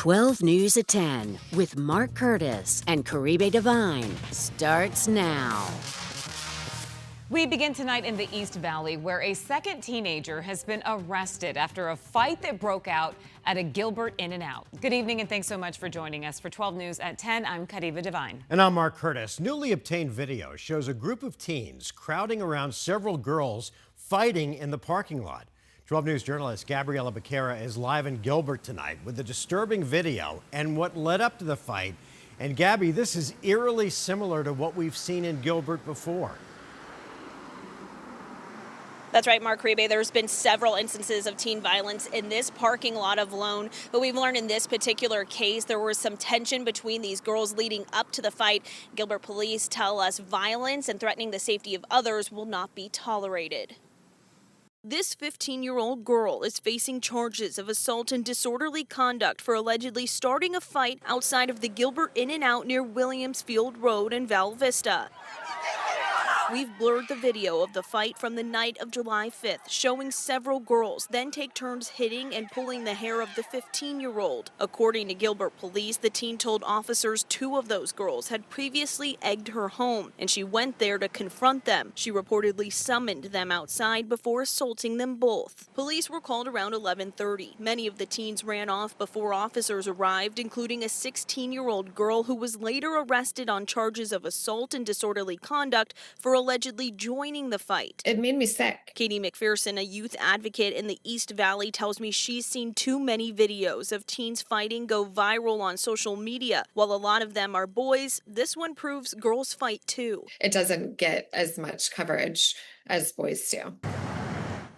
12 News at 10 with Mark Curtis and Caribe Divine starts now. We begin tonight in the East Valley, where a second teenager has been arrested after a fight that broke out at a Gilbert In-N-Out. Good evening and thanks so much for joining us. For 12 News at 10, I'm Caribe Divine. And I'm Mark Curtis. Newly obtained video shows a group of teens crowding around several girls fighting in the parking lot. 12 News journalist Gabriela Becerra is live in Gilbert tonight with the disturbing video and what led up to the fight. And Gabby, this is eerily similar to what we've seen in Gilbert before. That's right, Mark Caribe. There's been several instances of teen violence in this parking lot of Lone, but we've learned in this particular case there was some tension between these girls leading up to the fight. Gilbert police tell us violence and threatening the safety of others will not be tolerated. This 15-year-old girl is facing charges of assault and disorderly conduct for allegedly starting a fight outside of the Gilbert In-N-Out near Williams Field Road in Val Vista. We've blurred the video of the fight from the night of July 5th, showing several girls then take turns hitting and pulling the hair of the 15-year-old. According to Gilbert police, the teen told officers two of those girls had previously egged her home, and she went there to confront them. She reportedly summoned them outside before assaulting them both. Police were called around 11:30. Many of the teens ran off before officers arrived, including a 16-year-old girl who was later arrested on charges of assault and disorderly conduct for allegedly joining the fight. It made me sick. Katie McPherson, a youth advocate in the East Valley, tells me she's seen too many videos of teens fighting go viral on social media. While a lot of them are boys, this one proves girls fight too. It doesn't get as much coverage as boys do.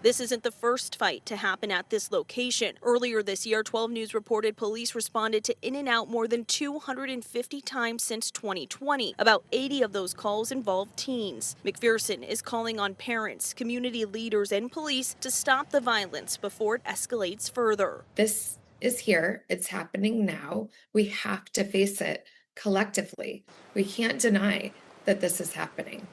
This isn't the first fight to happen at this location. Earlier this year, 12 News reported police responded to In-N-Out more than 250 times since 2020. About 80 of those calls involved teens. McPherson is calling on parents, community leaders, and police to stop the violence before it escalates further. This is here. It's happening now. We have to face it collectively. We can't deny that this is happening.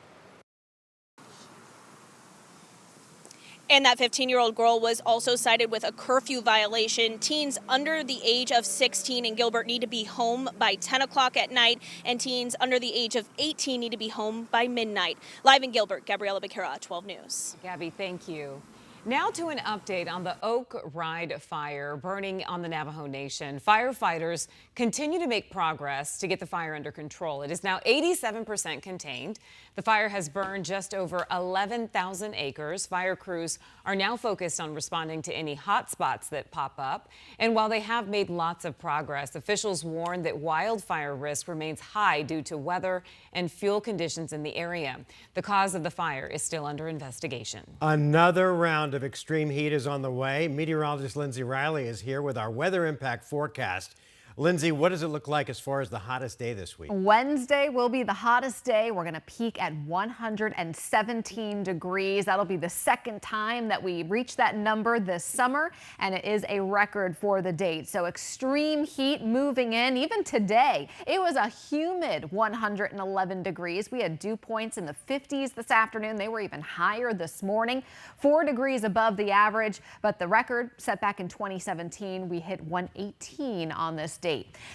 And that 15-year-old girl was also cited with a curfew violation. Teens under the age of 16 in Gilbert need to be home by 10 o'clock at night, and teens under the age of 18 need to be home by midnight. Live in Gilbert, Gabriela Becerra, 12 News. Gabby, thank you. Now to an update on the Oak Ride fire burning on the Navajo Nation. Firefighters continue to make progress to get the fire under control. It is now 87% contained. The fire has burned just over 11,000 acres. Fire crews are now focused on responding to any hot spots that pop up. And while they have made lots of progress, officials warn that wildfire risk remains high due to weather and fuel conditions in the area. The cause of the fire is still under investigation. Another round of extreme heat is on the way. Meteorologist Lindsay Riley is here with our weather impact forecast. Lindsay, what does it look like as far as the hottest day this week? Wednesday will be the hottest day. We're going to peak at 117 degrees. That'll be the second time that we reach that number this summer, and it is a record for the date. So extreme heat moving in. Even today, it was a humid 111 degrees. We had dew points in the 50s this afternoon. They were even higher this morning, 4 degrees above the average, but the record set back in 2017, we hit 118 on this day.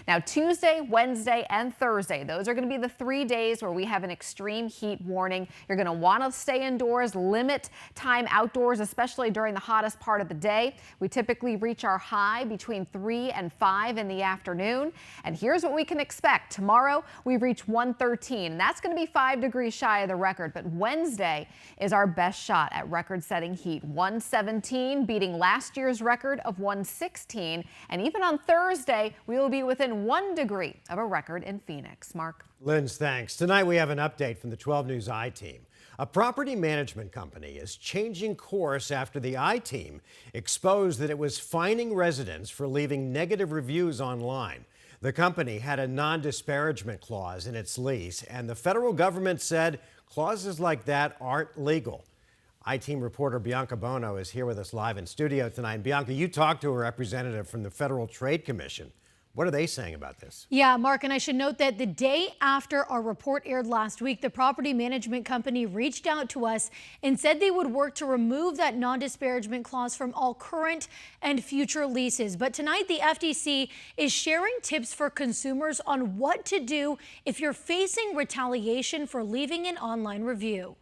Now, Tuesday, Wednesday, and Thursday, those are going to be the 3 days where we have an extreme heat warning. You're going to want to stay indoors, limit time outdoors, especially during the hottest part of the day. We typically reach our high between 3 and 5 in the afternoon. And here's what we can expect. Tomorrow, we reach 113, and that's going to be 5 degrees shy of the record. But Wednesday is our best shot at record-setting heat. 117, beating last year's record of 116. And even on Thursday, we will be within 1 degree of a record in Phoenix. Mark. Linz, thanks. Tonight we have an update from the 12 News I-Team. A property management company is changing course after the I-Team exposed that it was fining residents for leaving negative reviews online. The company had a non-disparagement clause in its lease, and the federal government said clauses like that aren't legal. I-Team reporter Bianca Bono is here with us live in studio tonight. Bianca, you talked to a representative from the Federal Trade Commission. What are they saying about this? Yeah, Mark, and I should note that the day after our report aired last week, the property management company reached out to us and said they would work to remove that non-disparagement clause from all current and future leases. But tonight, the FTC is sharing tips for consumers on what to do if you're facing retaliation for leaving an online review.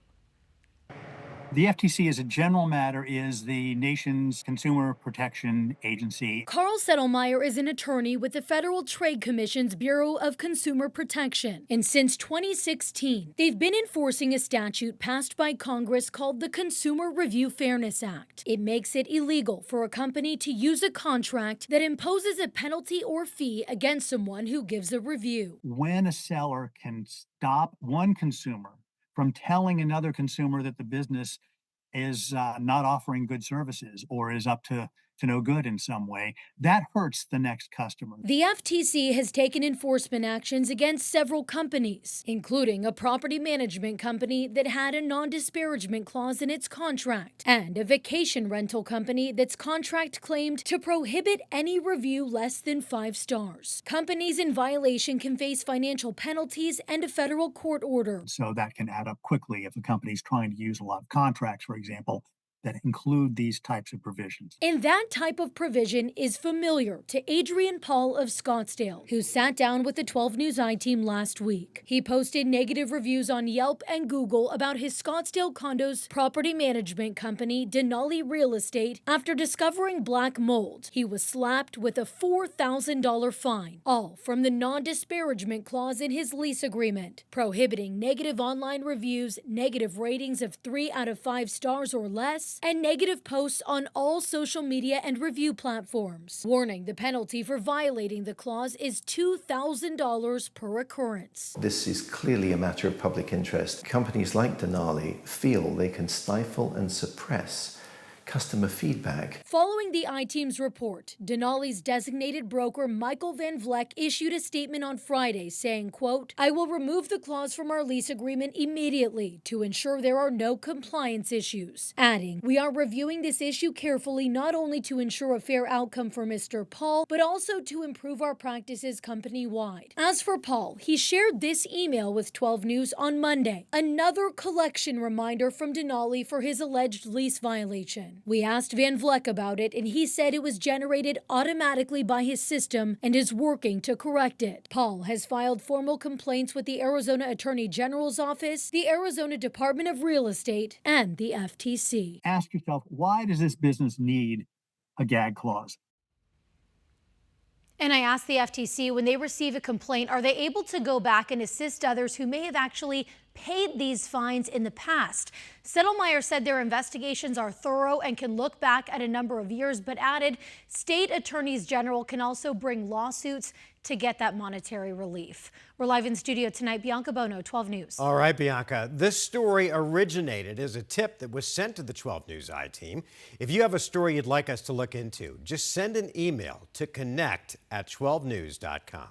The FTC, as a general matter, is the nation's consumer protection agency. Carl Settlemyer is an attorney with the Federal Trade Commission's Bureau of Consumer Protection. And since 2016, they've been enforcing a statute passed by Congress called the Consumer Review Fairness Act. It makes it illegal for a company to use a contract that imposes a penalty or fee against someone who gives a review. When a seller can stop one consumer from telling another consumer that the business is not offering good services or is up to no good in some way, that hurts the next customer. The FTC has taken enforcement actions against several companies, including a property management company that had a non-disparagement clause in its contract, and a vacation rental company that's contract claimed to prohibit any review less than 5 stars. Companies in violation can face financial penalties and a federal court order. So that can add up quickly if a company's trying to use a lot of contracts, for example, that include these types of provisions. And that type of provision is familiar to Adrian Paul of Scottsdale, who sat down with the 12 News I-Team last week. He posted negative reviews on Yelp and Google about his Scottsdale condos property management company, Denali Real Estate, after discovering black mold. He was slapped with a $4,000 fine, all from the non-disparagement clause in his lease agreement, prohibiting negative online reviews, negative ratings of 3 out of 5 stars or less, and negative posts on all social media and review platforms. Warning, the penalty for violating the clause is $2,000 per occurrence. This is clearly a matter of public interest. Companies like Denali feel they can stifle and suppress customer feedback. Following the I-Team's report, Denali's designated broker Michael Van Vleck issued a statement on Friday saying, quote, "I will remove the clause from our lease agreement immediately to ensure there are no compliance issues." Adding, "We are reviewing this issue carefully not only to ensure a fair outcome for Mr. Paul, but also to improve our practices company-wide." As for Paul, he shared this email with 12 News on Monday, another collection reminder from Denali for his alleged lease violation. We asked Van Vleck about it, and he said it was generated automatically by his system and is working to correct it. Paul has filed formal complaints with the Arizona Attorney General's office, the Arizona Department of Real Estate, and the FTC. Ask yourself, why does this business need a gag clause? And I asked the FTC, when they receive a complaint, are they able to go back and assist others who may have actually paid these fines in the past? Settlemyer said their investigations are thorough and can look back at a number of years, but added state attorneys general can also bring lawsuits to get that monetary relief. We're live in studio tonight. Bianca Bono, 12 News. All right, Bianca. This story originated as a tip that was sent to the 12 News I-Team. If you have a story you'd like us to look into, just send an email to connect@12news.com.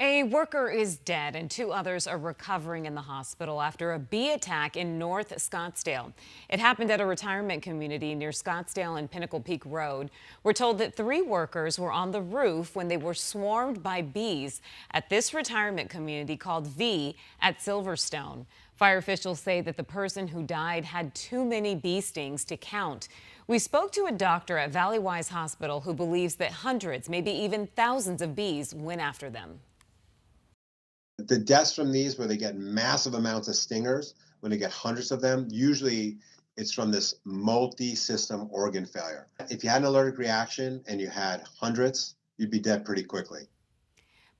A worker is dead and 2 others are recovering in the hospital after a bee attack in North Scottsdale. It happened at a retirement community near Scottsdale and Pinnacle Peak Road. We're told that 3 workers were on the roof when they were swarmed by bees at this retirement community called V at Silverstone. Fire officials say that the person who died had too many bee stings to count. We spoke to a doctor at Valleywise Hospital who believes that hundreds, maybe even thousands of bees went after them. The deaths from these, where they get massive amounts of stingers, when they get hundreds of them, usually it's from this multi-system organ failure. If you had an allergic reaction and you had hundreds, you'd be dead pretty quickly.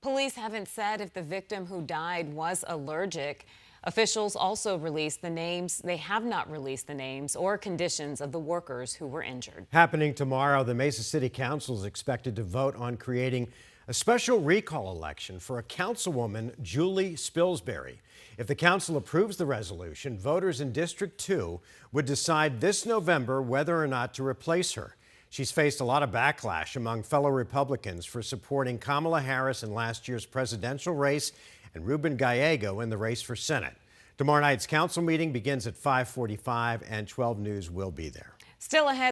Police haven't said if the victim who died was allergic. Officials also released the names. They have not released the names or conditions of the workers who were injured. Happening tomorrow, the Mesa City Council is expected to vote on creating a special recall election for a councilwoman, Julie Spilsbury. If the council approves the resolution, voters in District 2 would decide this November whether or not to replace her. She's faced a lot of backlash among fellow Republicans for supporting Kamala Harris in last year's presidential race and Ruben Gallego in the race for Senate. Tomorrow night's council meeting begins at 5:45, and 12 News will be there. Still ahead.